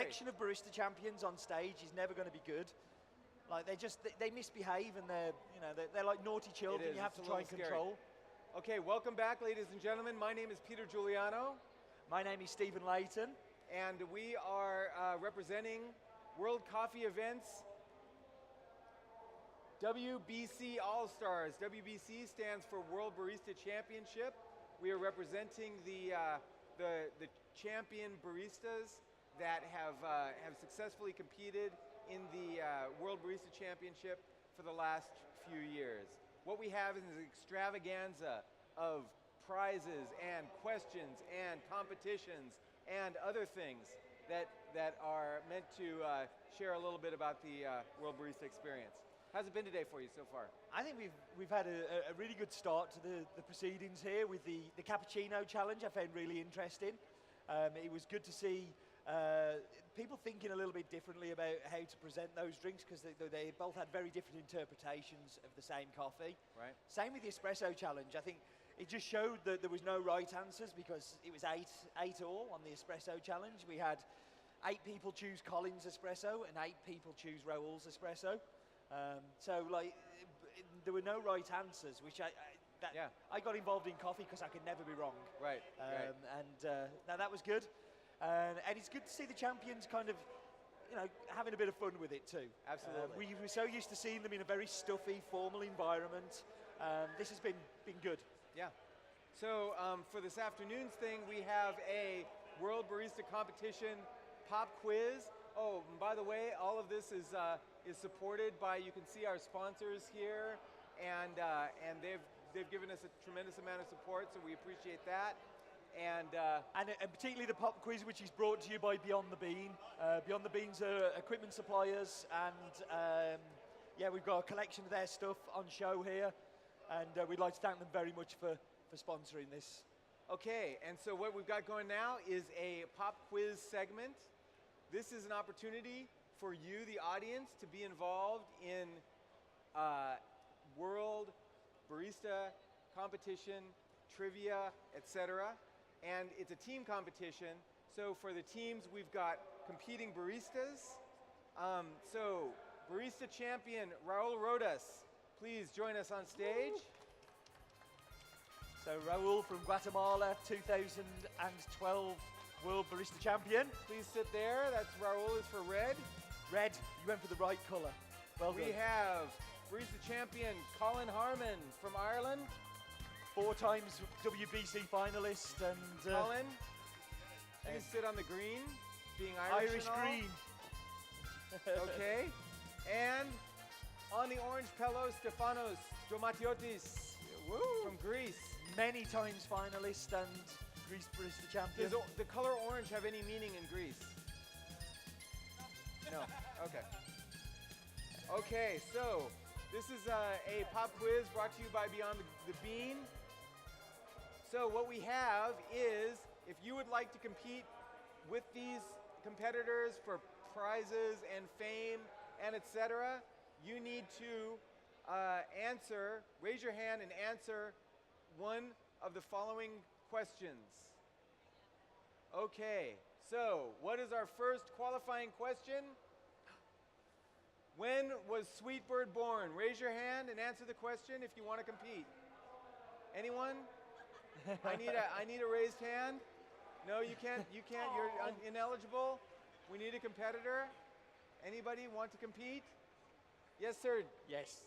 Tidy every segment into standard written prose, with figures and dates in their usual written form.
collection of barista champions on stage is never going to be good. Like they misbehave and they're like naughty children. You have to try and control. Okay, welcome back, ladies and gentlemen. My name is Peter Giuliano. My name is Stephen Layton. And we are representing World Coffee Events WBC All-Stars. WBC stands for World Barista Championship. We are representing the champion baristas that have successfully competed in the World Barista Championship for the last few years. What we have is an extravaganza of prizes and questions and competitions and other things that are meant to share a little bit about the World Barista experience. How's it been today for you so far? I think we've had a really good start to the proceedings here with the cappuccino challenge. I found really interesting. It was good to see people thinking a little bit differently about how to present those drinks, because they both had very different interpretations of the same coffee. Right. Same with the espresso challenge. I think it just showed that there was no right answers, because it was eight all on the espresso challenge. We had 8 people choose Colin's espresso and 8 people choose Raoul's espresso. So like there were no right answers, which I got involved in coffee because I could never be wrong. Right. And now that was good. And it's good to see the champions kind of, having a bit of fun with it too. Absolutely. We were so used to seeing them in a very stuffy, formal environment. This has been good. Yeah. So for this afternoon's thing, we have a World Barista Competition pop quiz. Oh, and by the way, all of this is supported by, you can see our sponsors here, and they've given us a tremendous amount of support, so we appreciate that. And particularly the pop quiz, which is brought to you by Beyond the Bean. Beyond the Bean's are equipment suppliers, and we've got a collection of their stuff on show here, and we'd like to thank them very much for sponsoring this. Okay, and so what we've got going now is a pop quiz segment. This is an opportunity for you, the audience, to be involved in World Barista Competition, trivia, etc. And it's a team competition. So for the teams, we've got competing baristas. So barista champion Raul Rodas, please join us on stage. So Raul from Guatemala, 2012 World Barista Champion. Please sit there. That's Raul is for red. Red, you went for the right color. Well done. We have barista champion Colin Harmon from Ireland. 4 times WBC finalist, and Colin, please sit on the green, being Irish green. Okay, and on the orange pillow, Stefanos Domatiotis from Greece. Many times finalist and Greece Barista Champion. Does the color orange have any meaning in Greece? No. Okay. Okay, so this is a pop quiz brought to you by Beyond the Bean. So what we have is, if you would like to compete with these competitors for prizes and fame and etc., you need to raise your hand and answer one of the following questions. Okay, so what is our first qualifying question? When was Sweetbird born? Raise your hand and answer the question if you want to compete. Anyone? I need a raised hand. No, you can't. You can't. You're ineligible. We need a competitor. Anybody want to compete? Yes, sir. Yes.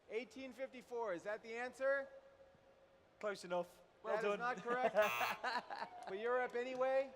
1854. Is that the answer? Close enough. Well done. That is not correct. But you're up anyway.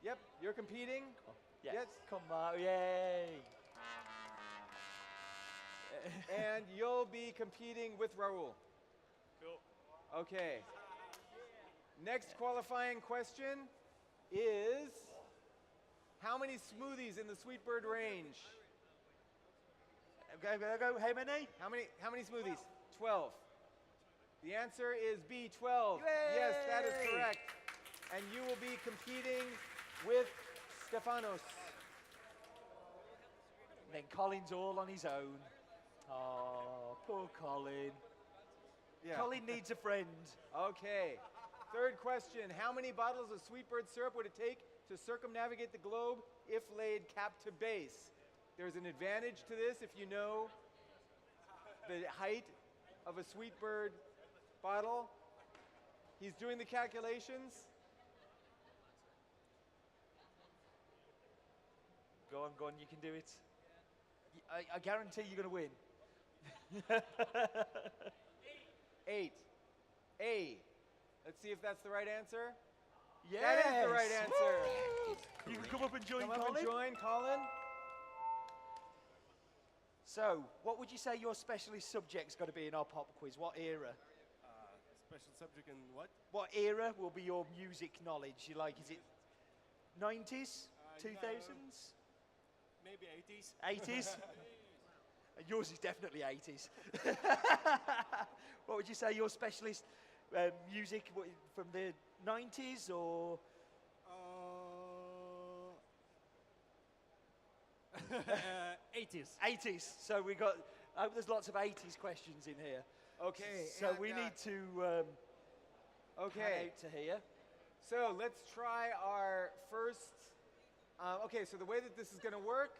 Yep. You're competing. Yes. Come on. Yay. And you'll be competing with Raul. Cool. Okay. Next qualifying question is, how many smoothies in the Sweetbird range? Go. How many? How many smoothies? 12. The answer is B, 12. Yay! Yes, that is correct. And you will be competing with Stefanos. And then Colin's all on his own. Oh, poor Colin. Yeah. Colin needs a friend. Okay. Third question, how many bottles of Sweetbird syrup would it take to circumnavigate the globe if laid cap to base. There's an advantage to this if you know the height of a sweet bird bottle. He's doing the calculations. Go on, you can do it. I guarantee you're going to win. 8. A. Let's see if that's the right answer. Yes. That is the right answer. You can come up and join Come up Colin. and join Colin. So, what would you say your specialist subject's got to be in our pop quiz? What era? Special subject in what? What era will be your music knowledge? You like, is it 90s, 2000s? Maybe 80s. 80s? Yours is definitely 80s. What would you say your specialist music from the 90s or? 80s. 80s. So we got, I hope there's lots of 80s questions in here. Okay. So we need to pan Okay. out to here. So let's try our first. Okay. So the way that this is going to work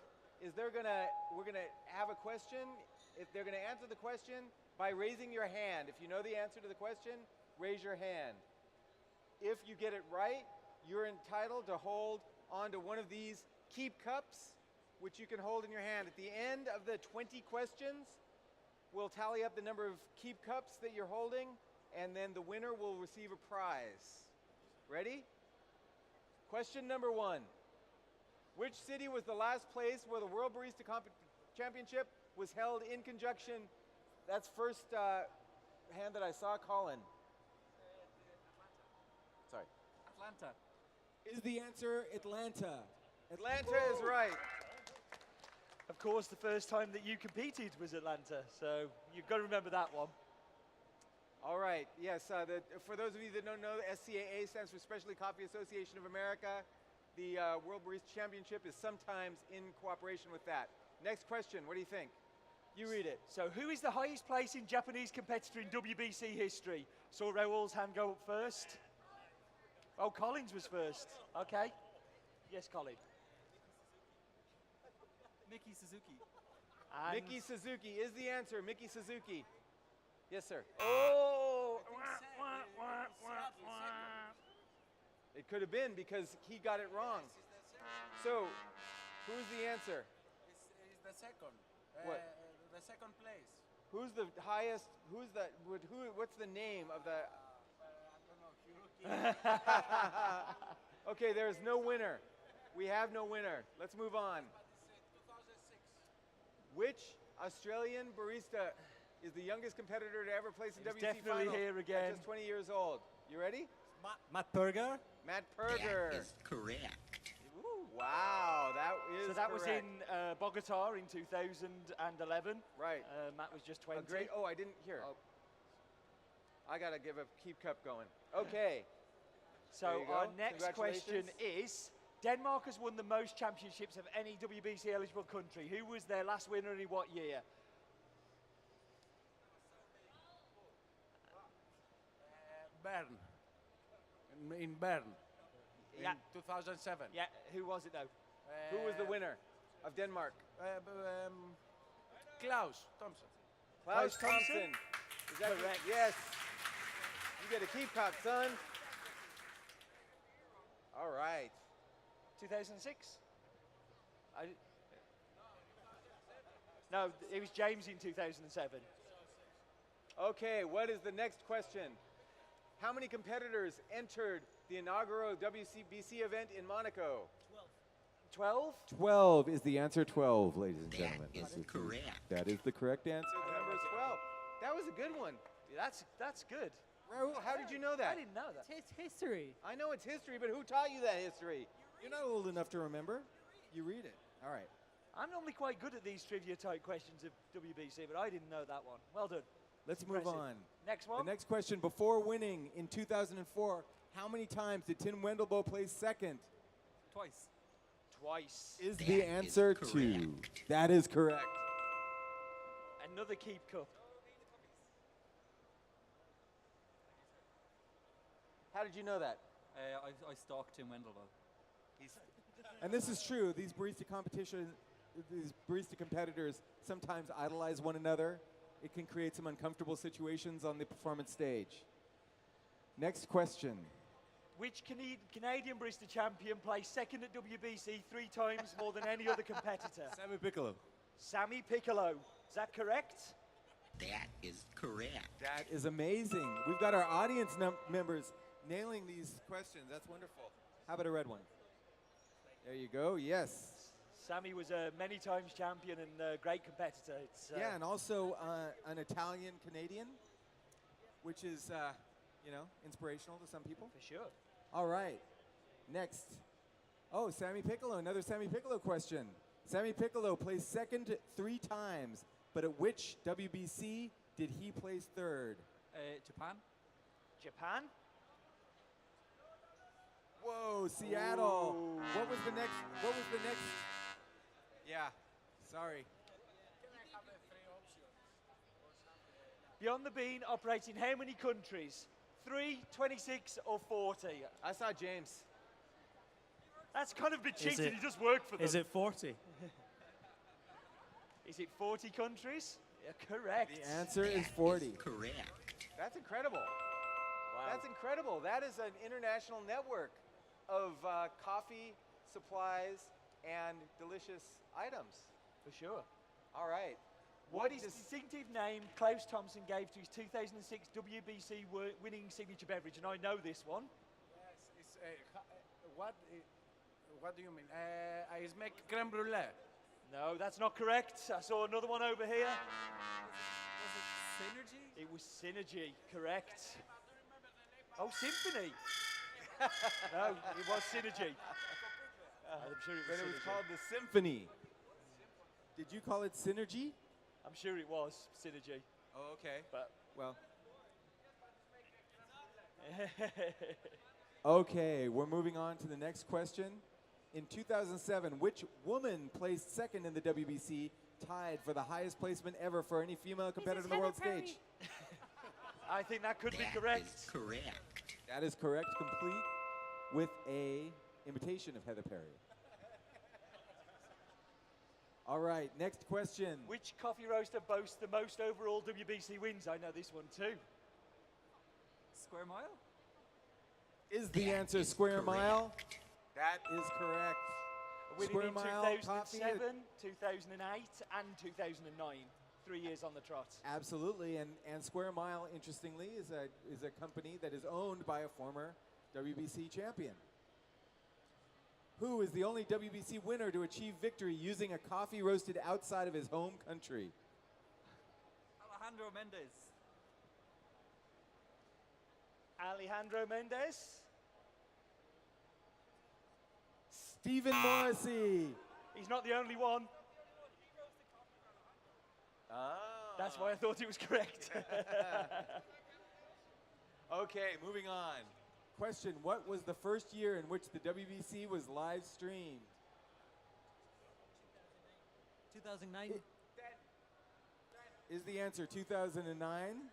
is we're going to have a question. If they're going to answer the question by raising your hand. If you know the answer to the question, raise your hand. If you get it right, you're entitled to hold onto one of these keep cups, which you can hold in your hand. At the end of the 20 questions, we'll tally up the number of keep cups that you're holding, and then the winner will receive a prize. Ready? Question number 1. Which city was the last place where the World Barista Championship was held in conjunction? That's first hand that I saw, Colin. Sorry. Atlanta. Is the answer Atlanta? Atlanta is right. Of course, the first time that you competed was Atlanta, so you've got to remember that one. All right. Yes. For those of you that don't know, the SCAA stands for Specialty Coffee Association of America. The World Barista Championship is sometimes in cooperation with that. Next question. What do you think? You read it. So who is the highest placing Japanese competitor in WBC history? Saw Raoul's hand go up first. Oh, Collins was first. Okay. Yes, Colin. Miki Suzuki. And Miki Suzuki is the answer. Miki Suzuki. Yes, sir. Oh! It could have been because he got it wrong. So, who's the answer? It's the second. What? The second place. Who's the highest? What's the name of the? I don't know. Okay, there's no winner. We have no winner. Let's move on. 2006. Which Australian barista is the youngest competitor to ever place in He's WBC definitely finals here at again. just 20 years old? You ready? Matt Perger. Matt Perger. That is correct. Ooh, wow, that is So that was correct. in Bogota in 2011. Right. Matt was just A 20. great. Oh, I didn't hear. Oh. I gotta give a keep cup going. Okay. So There you go. our next question Congratulations. is, Denmark has won the most championships of any WBC eligible country. Who was their last winner and in what year? Bern. In Bern. Yeah. In 2007. Yeah, who was it though? Who was the winner of Denmark? Klaus Thompson. Klaus Thompson? Thompson. Is that Correct. Yes. You get a keep cup, son. All right. 2006? No, it was James in 2007. Okay, what is the next question? How many competitors entered the inaugural WBC event in Monaco? 12? 12 is the answer. 12, ladies and That gentlemen. is correct. That is the correct answer. The number is 12. That was a good one. That's good. Raul, how did you know that? I didn't know that. It's history. I know it's history, but who taught you that history? You're not old enough to remember. You read it. All right. I'm normally quite good at these trivia type questions of WBC, but I didn't know that one. Well done. Let's move Impressive. on. Next one. The next question. Before winning in 2004, how many times did Tim Wendelbo place second? Twice. Twice. Is That the is answer to? correct. That is correct. Another keep cup. How did you know that? I stalked Tim Wendelbo. And this is true. These barista competitors sometimes idolize one another. It can create some uncomfortable situations on the performance stage. Next question. Which Canadian barista champion placed second at WBC 3 times more than any other competitor? Sammy Piccolo. Sammy Piccolo. Is that correct? That is correct. That is amazing. We've got our audience members nailing these questions. That's wonderful. How about a red one? There you go. Yes. Sammy was a many times champion and a great competitor. It's, Yeah, and also an Italian Canadian, which is, you know, inspirational to some people. for sure. All right. Next. Oh, Sammy Piccolo. Another Sammy Piccolo question. Sammy Piccolo placed second 3 times, but at which WBC did he place third? Japan. Japan? Whoa, Seattle. Ooh. What was the next? Yeah, sorry. Beyond the Bean operates in how many countries? 3, 26, or 40? I saw James. That's kind of a bit Is cheating. it- He just worked for them. Is it 40? Is it 40 countries? Yeah, correct. The answer is That 40. correct. That's incredible. Wow. That's incredible. That is an international network of coffee, supplies, and delicious items. For sure. All right. What is the distinctive name Klaus Thompson gave to his 2006 WBC winning signature beverage? And I know this one. Yes, it's what do you mean? I make creme brulee. No, that's not correct. I saw another one over here. Was it Synergy? It was Synergy, correct. Oh, Symphony. No, it was Synergy. I'm sure it was But it was Synergy. called the Symphony. Did you call it Synergy? I'm sure it was Synergy. Oh, okay. But Well. Okay, we're moving on to the next question. In 2007, which woman placed second in the WBC, tied for the highest placement ever for any female competitor on the world stage? I think that could be That correct. is correct. That is correct, complete with a imitation of Heather Perry. All right, next question. Which coffee roaster boasts the most overall WBC wins? I know this one too. Square Mile? Is the That answer is Square Mile? correct. That is correct. Winning Square in Mile coffee. 2007, 2008, and 2009. 3 years on the trot. Absolutely, and Square Mile, interestingly, is a company that is owned by a former WBC champion. Who is the only WBC winner to achieve victory using a coffee roasted outside of his home country? Alejandro Mendez. Alejandro Mendez. Stephen Morrissey. He's not the only one. That's why I thought it was correct. Okay, moving on. Question, what was the first year in which the WBC was live streamed? 2009. Is the answer 2009?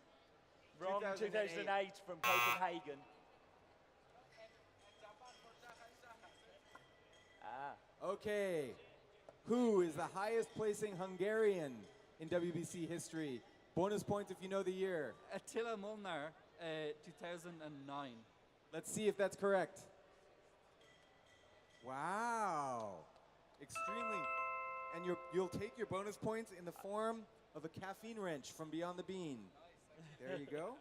Wrong, 2008 from Copenhagen. Okay. Who is the highest placing Hungarian in WBC history? Bonus points if you know the year. Attila Molnar, 2009. Let's see if that's correct. Wow. Extremely. And you'll take your bonus points in the form of a caffeine wrench from Beyond the Bean. There you go.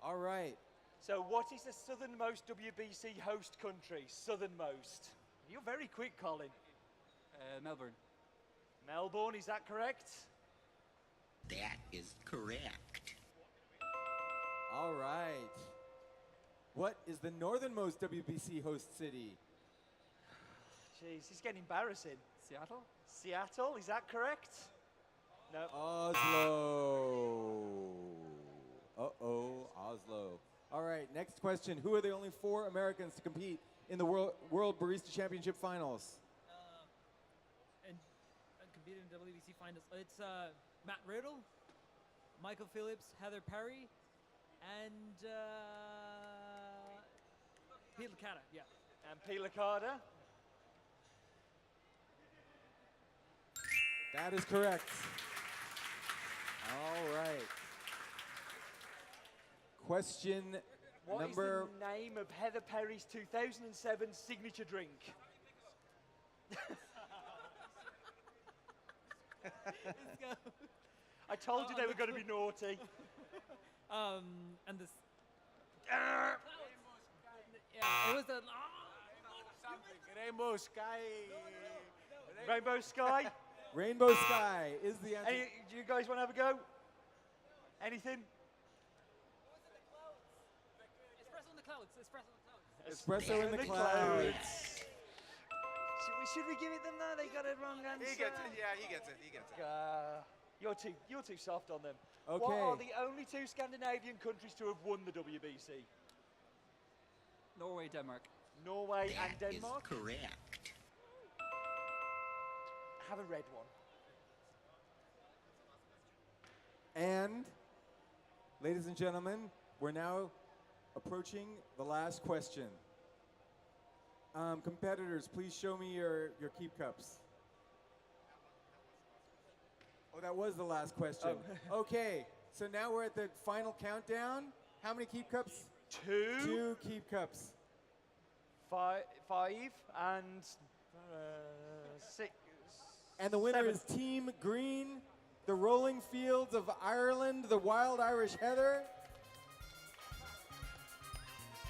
All right. So what is the southernmost WBC host country? Southernmost. You're very quick, Colin. Melbourne. Melbourne, is that correct? That is correct. All right. What is the northernmost WBC host city? Jeez, it's getting embarrassing. Seattle? Seattle, is that correct? No. Oslo. Uh-oh, Oslo. All right, next question. Who are the only 4 Americans to compete in the World Barista Championship Finals? And competed in WBC finals. It's Matt Riddle, Michael Phillips, Heather Perry, and Pete Licata. Yeah. And Pila Carter. That is correct. All right. Question What is number. the name of Heather Perry's 2007 signature drink? I told you they were going to be naughty. And this. Yeah, it was the. Something. Rainbow Sky. Rainbow Sky. Rainbow Sky is the answer. Do you guys want to have a go? Anything? Espresso in the clouds. Espresso in the clouds. Espresso in the clouds. Should we give it them though? They got it wrong answer. He gets it. Yeah, he gets it. He gets it. You're too soft on them. Okay. What are the only two Scandinavian countries to have won the WBC? Norway, Denmark. Norway That and is Denmark. correct. Have a red one. And, ladies and gentlemen, we're now approaching the last question. Competitors, please show me your keep cups. Oh, that was the last question. Okay, so now we're at the final countdown. How many keep cups? Two keep cups. Five and six. And the winner seven. is Team Green, the Rolling Fields of Ireland, the Wild Irish Heather.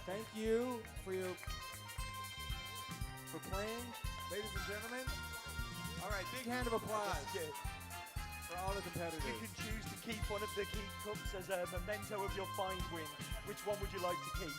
Thank you for playing, ladies and gentlemen. All right, big hand of applause for all the competitors. You can choose to keep one of the keep cups as a memento of your fine win. Which one would you like to keep?